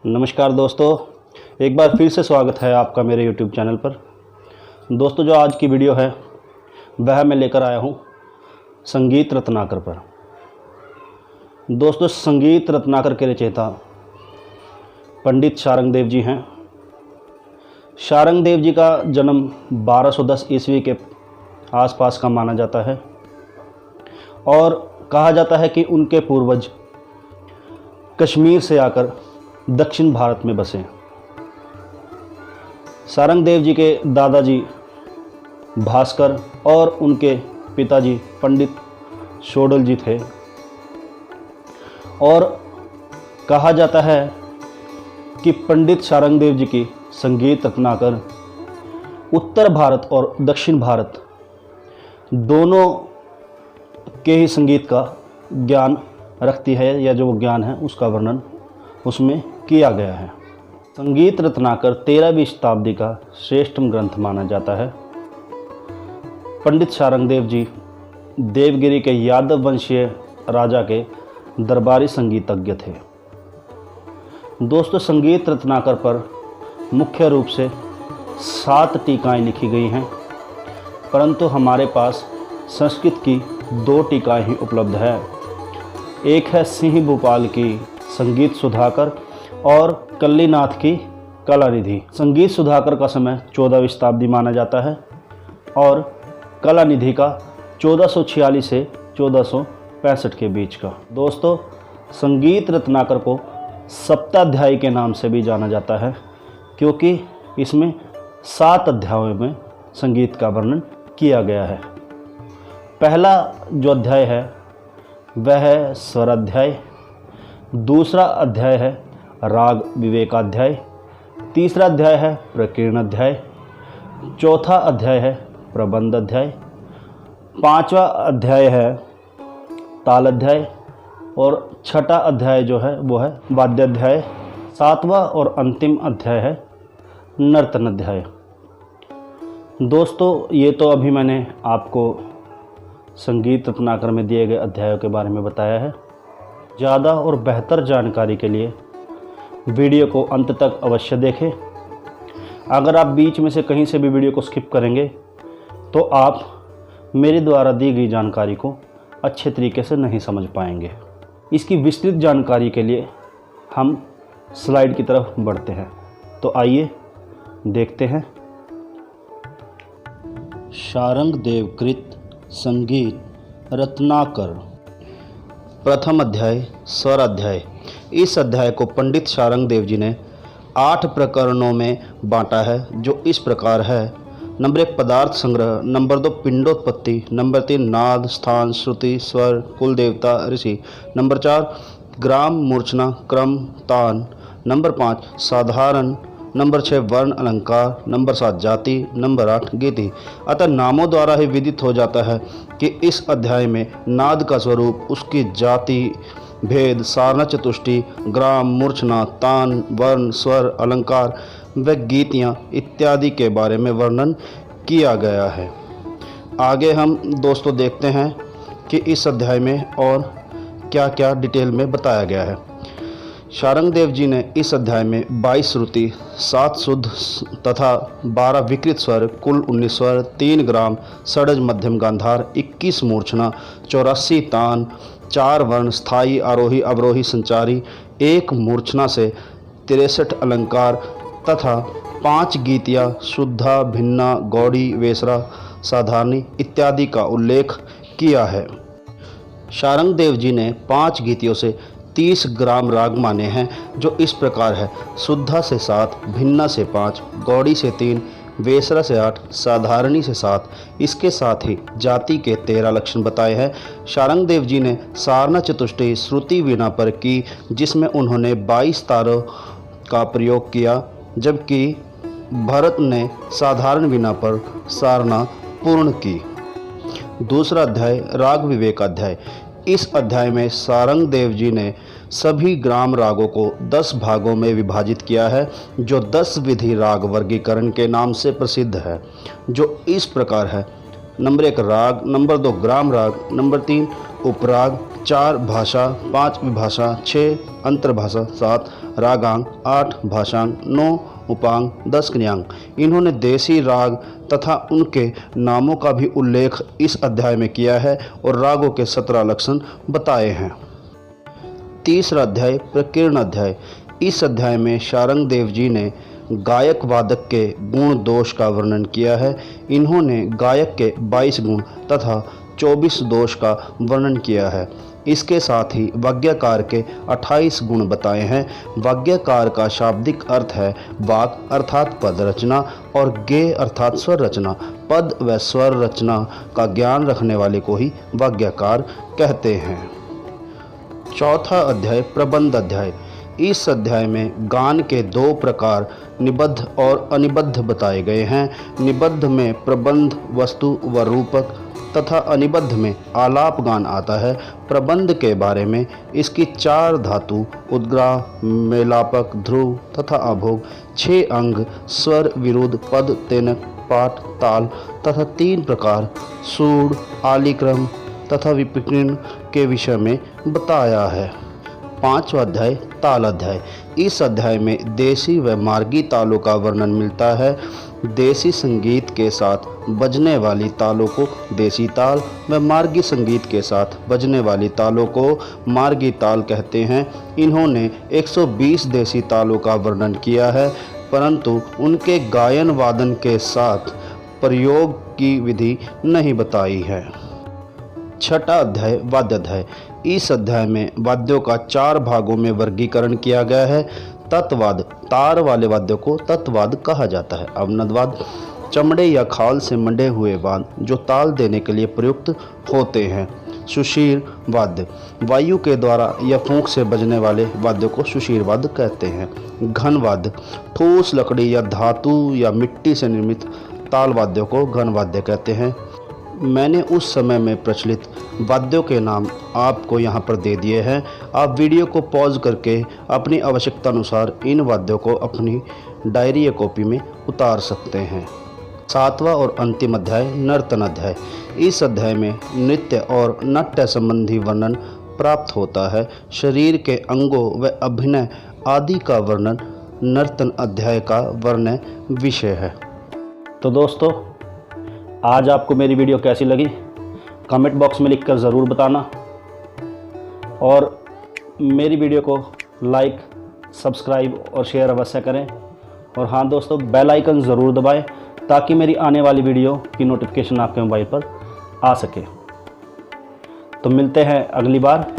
नमस्कार दोस्तों, एक बार फिर से स्वागत है आपका मेरे यूट्यूब चैनल पर। दोस्तों, जो आज की वीडियो है वह मैं लेकर आया हूँ संगीत रत्नाकर पर। दोस्तों, संगीत रत्नाकर के रचयिता पंडित शारंगदेव जी हैं। शारंगदेव जी का जन्म 1210 ईस्वी के आसपास का माना जाता है और कहा जाता है कि उनके पूर्वज कश्मीर से आकर दक्षिण भारत में बसे। शारंगदेव जी के दादाजी भास्कर और उनके पिताजी पंडित शोडल जी थे और कहा जाता है कि पंडित शारंगदेव जी की संगीत रत्नाकर उत्तर भारत और दक्षिण भारत दोनों के ही संगीत का ज्ञान रखती है, या जो ज्ञान है उसका वर्णन उसमें किया गया है। संगीत रत्नाकर 13वीं शताब्दी का श्रेष्ठतम ग्रंथ माना जाता है। पंडित शारंगदेव जी देवगिरी के यादव वंशीय राजा के दरबारी संगीतज्ञ थे। दोस्तों, संगीत रत्नाकर पर मुख्य रूप से 7 टीकाएँ लिखी गई हैं, परंतु हमारे पास संस्कृत की 2 टीकाएँ ही उपलब्ध है। एक है सिंह भूपाल की संगीत सुधाकर और कल्लीनाथ की कलानिधि। संगीत सुधाकर का समय 14वीं शताब्दी माना जाता है और कलानिधि का 1446 से 1465 के बीच का। दोस्तों, संगीत रत्नाकर को सप्ताध्यायी के नाम से भी जाना जाता है, क्योंकि इसमें 7 अध्यायों में संगीत का वर्णन किया गया है। पहला जो अध्याय है वह है स्वराध्याय, दूसरा अध्याय है राग विवेकाध्याय, तीसरा अध्याय है प्रकीर्ण अध्याय, चौथा अध्याय है प्रबंध अध्याय, 5वां अध्याय है ताल अध्याय और 6ठा अध्याय जो है वो है वाद्य अध्याय, 7वां और अंतिम अध्याय है नर्तन अध्याय। दोस्तों, ये तो अभी मैंने आपको संगीत रत्नाकर में दिए गए अध्यायों के बारे में बताया है। ज़्यादा और बेहतर जानकारी के लिए वीडियो को अंत तक अवश्य देखें। अगर आप बीच में से कहीं से भी वीडियो को स्किप करेंगे तो आप मेरे द्वारा दी गई जानकारी को अच्छे तरीके से नहीं समझ पाएंगे। इसकी विस्तृत जानकारी के लिए हम स्लाइड की तरफ बढ़ते हैं, तो आइए देखते हैं। शारंगदेव कृत संगीत रत्नाकर। प्रथम अध्याय स्वराध्याय। इस अध्याय को पंडित शारंगदेव जी ने 8 प्रकरणों में बांटा है, जो इस प्रकार है। नंबर 1 पदार्थ संग्रह, नंबर 2 पिंडोत्पत्ति, नंबर 3 नाद, स्थान, श्रुति, स्वर, कुल देवता, ऋषि, नंबर 4 ग्राम, मूर्छना, क्रम, तान, नंबर 5 साधारण, नंबर 6 वर्ण अलंकार, नंबर 7 जाति, नंबर 8 गीति। अतः नामों द्वारा ही विदित हो जाता है कि इस अध्याय में नाद का स्वरूप, उसकी जाति, भेद, सारना चतुष्टि, ग्राम, मूर्छना, तान, वर्ण, स्वर, अलंकार व गीतियाँ इत्यादि के बारे में वर्णन किया गया है। आगे हम दोस्तों देखते हैं कि इस अध्याय में और क्या क्या डिटेल में बताया गया है। शारंगदेव जी ने इस अध्याय में 22 श्रुति, 7 शुद्ध तथा 12 विकृत स्वर, कुल 19 स्वर, 3 ग्राम, षड्ज मध्यम गांधार, 21 मूर्छना, 84 तान, 4 वर्ण स्थायी, आरोही, अवरोही, संचारी, 1 मूर्छना से 63 अलंकार तथा 5 गीतियाँ शुद्धा, भिन्ना, गौड़ी, वेसरा, साधारणी इत्यादि का उल्लेख किया है। शारंगदेव जी ने 5 गीतियों से 30 ग्राम राग माने हैं, जो इस प्रकार है। शुद्धा से 7, भिन्ना से 5, गौड़ी से 3, वेसरा से 8, साधारणी से 7। इसके साथ ही जाति के 13 लक्षण बताए हैं। शारंगदेव जी ने सारना चतुष्टयी श्रुति वीणा पर की, जिसमें उन्होंने 22 तारों का प्रयोग किया, जबकि भरत ने साधारण वीणा पर सारना पूर्ण की। दूसरा अध्याय राग विवेकाध्याय। इस अध्याय में शारंगदेव जी ने सभी ग्राम रागों को 10 भागों में विभाजित किया है, जो 10 विधि राग वर्गीकरण के नाम से प्रसिद्ध है, जो इस प्रकार है। नंबर 1 राग, नंबर 2 ग्राम राग, नंबर 3 उपराग, 4 भाषा, 5 विभाषा, 6 अंतर्भाषा, 7 रागांग, 8 भाषांग, 9 उपांग, 10 क्रियांग। इन्होंने देसी राग तथा उनके नामों का भी उल्लेख इस अध्याय में किया है और रागों के 17 लक्षण बताए हैं। तीसरा अध्याय प्रकीर्ण अध्याय। इस अध्याय में शारंग देव जी ने गायक वादक के गुण दोष का वर्णन किया है। इन्होंने गायक के 22 गुण तथा 24 दोष का वर्णन किया है। इसके साथ ही वाग्यकार के 28 गुण बताए हैं। वाग्यकार का शाब्दिक अर्थ है वाग अर्थात पद रचना और गेय अर्थात स्वर रचना। पद व स्वर रचना का ज्ञान रखने वाले को ही वाग्यकार कहते हैं। चौथा अध्याय प्रबंध अध्याय। इस अध्याय में गान के 2 प्रकार निबद्ध और अनिबद्ध बताए गए हैं। निबद्ध में प्रबंध वस्तु व रूपक तथा अनिबद्ध में आलाप गान आता है। प्रबंध के बारे में इसकी 4 धातु उद्ग्राह, मेलापक, ध्रुव तथा अभोग, 6 अंग, स्वर, विरुद्ध, पद, तेनक, पाठ, ताल तथा 3 प्रकार सूढ़, आलिक्रम तथा विपरीर्ण के विषय में बताया है। 5वां अध्याय ताल अध्याय। इस अध्याय में देसी व मार्गी तालों का वर्णन मिलता है। देसी संगीत के साथ बजने वाली तालों को देसी ताल व मार्गी संगीत के साथ बजने वाली तालों को मार्गी ताल कहते हैं। इन्होंने 120 देसी तालों का वर्णन किया है, परंतु उनके गायन वादन के साथ प्रयोग की विधि नहीं बताई है। 6ठा अध्याय वाद्य अध्याय। इस अध्याय में वाद्यों का 4 भागों में वर्गीकरण किया गया है। तत्वाद, तार वाले वाद्यों को तत्वाद कहा जाता है। अवनदवाद, चमड़े या खाल से मंडे हुए वाद जो ताल देने के लिए प्रयुक्त होते हैं। सुशीर वाद्य, वायु के द्वारा या फूंक से बजने वाले वाद्यों को सुशीर वाद्य कहते हैं। घन वाद्य, ठोस लकड़ी या धातु या मिट्टी से निर्मित ताल वाद्यों को घन वाद्य कहते हैं। मैंने उस समय में प्रचलित वाद्यों के नाम आपको यहाँ पर दे दिए हैं। आप वीडियो को पॉज करके अपनी आवश्यकता अनुसार इन वाद्यों को अपनी डायरी या कॉपी में उतार सकते हैं। 7वां और अंतिम अध्याय नर्तन अध्याय। इस अध्याय में नृत्य और नाट्य संबंधी वर्णन प्राप्त होता है। शरीर के अंगों व अभिनय आदि का वर्णन नर्तन अध्याय का वर्ण्य विषय है। तो दोस्तों, आज आपको मेरी वीडियो कैसी लगी कमेंट बॉक्स में लिखकर ज़रूर बताना और मेरी वीडियो को लाइक, सब्सक्राइब और शेयर अवश्य करें। और हाँ दोस्तों, बेल आइकन ज़रूर दबाएं ताकि मेरी आने वाली वीडियो की नोटिफिकेशन आपके मोबाइल पर आ सके। तो मिलते हैं अगली बार।